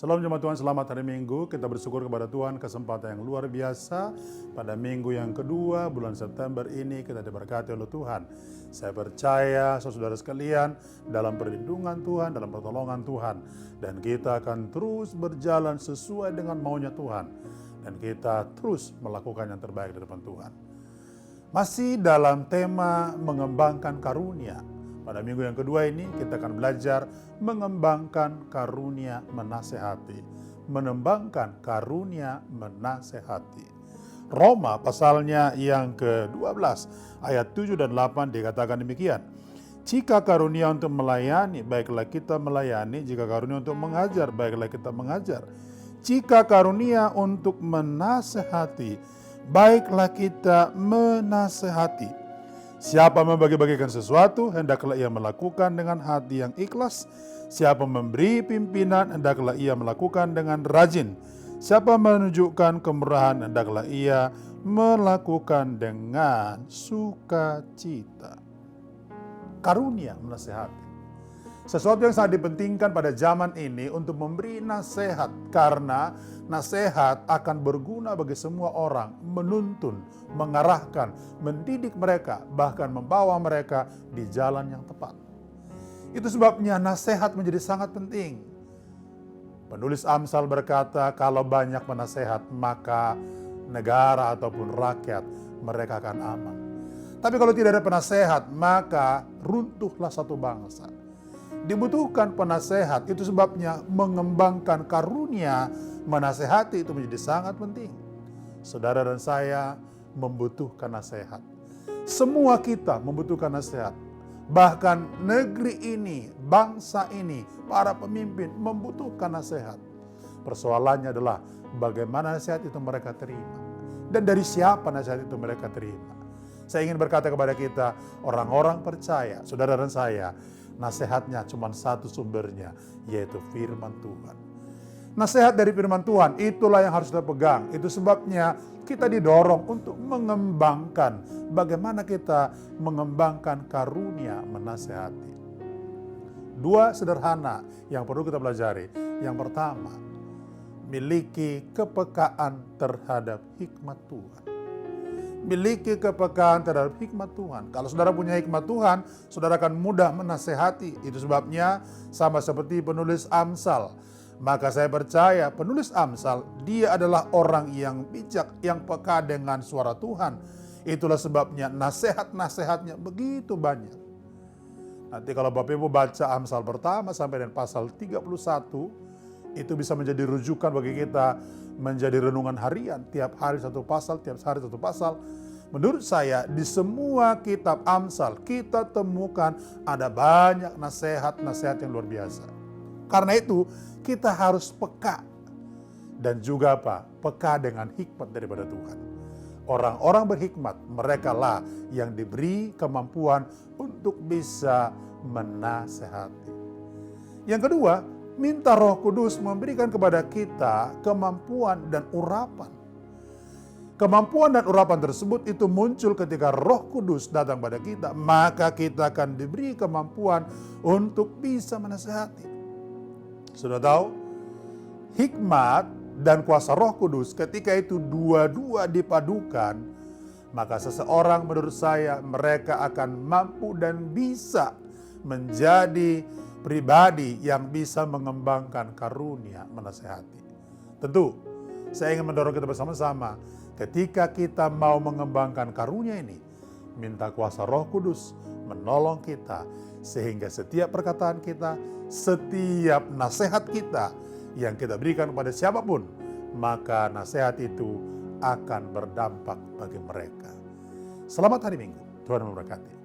Salam jemaat Tuhan, selamat hari Minggu. Kita bersyukur kepada Tuhan kesempatan yang luar biasa. Pada minggu yang kedua bulan September ini kita diberkati oleh Tuhan. Saya percaya saudara sekalian dalam perlindungan Tuhan, dalam pertolongan Tuhan. Dan kita akan terus berjalan sesuai dengan maunya Tuhan. Dan kita terus melakukan yang terbaik di depan Tuhan. Masih dalam tema mengembangkan karunia. Pada minggu yang kedua ini kita akan belajar mengembangkan karunia menasehati. Mengembangkan karunia menasehati. Roma pasalnya yang ke-12 ayat 7 dan 8 dikatakan demikian. Jika karunia untuk melayani, baiklah kita melayani. Jika karunia untuk mengajar, baiklah kita mengajar. Jika karunia untuk menasehati, baiklah kita menasehati. Siapa membagi-bagikan sesuatu, hendaklah ia melakukan dengan hati yang ikhlas. Siapa memberi pimpinan, hendaklah ia melakukan dengan rajin. Siapa menunjukkan kemurahan, hendaklah ia melakukan dengan sukacita. Karunia menasehati. Sesuatu yang sangat dipentingkan pada zaman ini untuk memberi nasihat, karena nasihat akan berguna bagi semua orang, menuntun, mengarahkan, mendidik mereka, bahkan membawa mereka di jalan yang tepat. Itu sebabnya nasihat menjadi sangat penting. Penulis Amsal berkata, kalau banyak penasehat, maka negara ataupun rakyat mereka akan aman. Tapi kalau tidak ada penasehat, maka runtuhlah satu bangsa. Dibutuhkan penasehat, itu sebabnya mengembangkan karunia menasehati itu menjadi sangat penting. Saudara dan saya membutuhkan nasihat. Semua kita membutuhkan nasihat. Bahkan negeri ini, bangsa ini, para pemimpin membutuhkan nasihat. Persoalannya adalah bagaimana nasihat itu mereka terima. Dan dari siapa nasihat itu mereka terima. Saya ingin berkata kepada kita, orang-orang percaya, saudara dan saya, nasihatnya cuma satu sumbernya, yaitu firman Tuhan. Nasihat dari firman Tuhan, itulah yang harus kita pegang. Itu sebabnya kita didorong untuk mengembangkan. Bagaimana kita mengembangkan karunia menasehati. Dua sederhana yang perlu kita pelajari. Yang pertama, miliki kepekaan terhadap hikmat Tuhan. Miliki kepekaan terhadap hikmat Tuhan. Kalau saudara punya hikmat Tuhan, saudara akan mudah menasehati. Itu sebabnya sama seperti penulis Amsal. Maka saya percaya penulis Amsal, dia adalah orang yang bijak, yang peka dengan suara Tuhan. Itulah sebabnya nasihat-nasihatnya begitu banyak. Nanti kalau Bapak Ibu baca Amsal pertama sampai dengan pasal 31, itu bisa menjadi rujukan bagi kita menjadi renungan harian. Tiap hari satu pasal, tiap hari satu pasal. Menurut saya di semua kitab Amsal kita temukan ada banyak nasihat-nasihat yang luar biasa. Karena itu kita harus peka. Dan juga apa? Peka dengan hikmat daripada Tuhan. Orang-orang berhikmat, mereka lah yang diberi kemampuan untuk bisa menasehati. Yang kedua, minta Roh Kudus memberikan kepada kita kemampuan dan urapan. Kemampuan dan urapan tersebut itu muncul ketika Roh Kudus datang pada kita, maka kita akan diberi kemampuan untuk bisa menasehati. Sudah tahu, hikmat dan kuasa Roh Kudus ketika itu dua-dua dipadukan, maka seseorang menurut saya mereka akan mampu dan bisa menjadi pribadi yang bisa mengembangkan karunia menasehati. Tentu, saya ingin mendorong kita bersama-sama ketika kita mau mengembangkan karunia ini, minta kuasa Roh Kudus menolong kita sehingga setiap perkataan kita, setiap nasihat kita yang kita berikan kepada siapapun, maka nasihat itu akan berdampak bagi mereka. Selamat hari Minggu, Tuhan memberkati.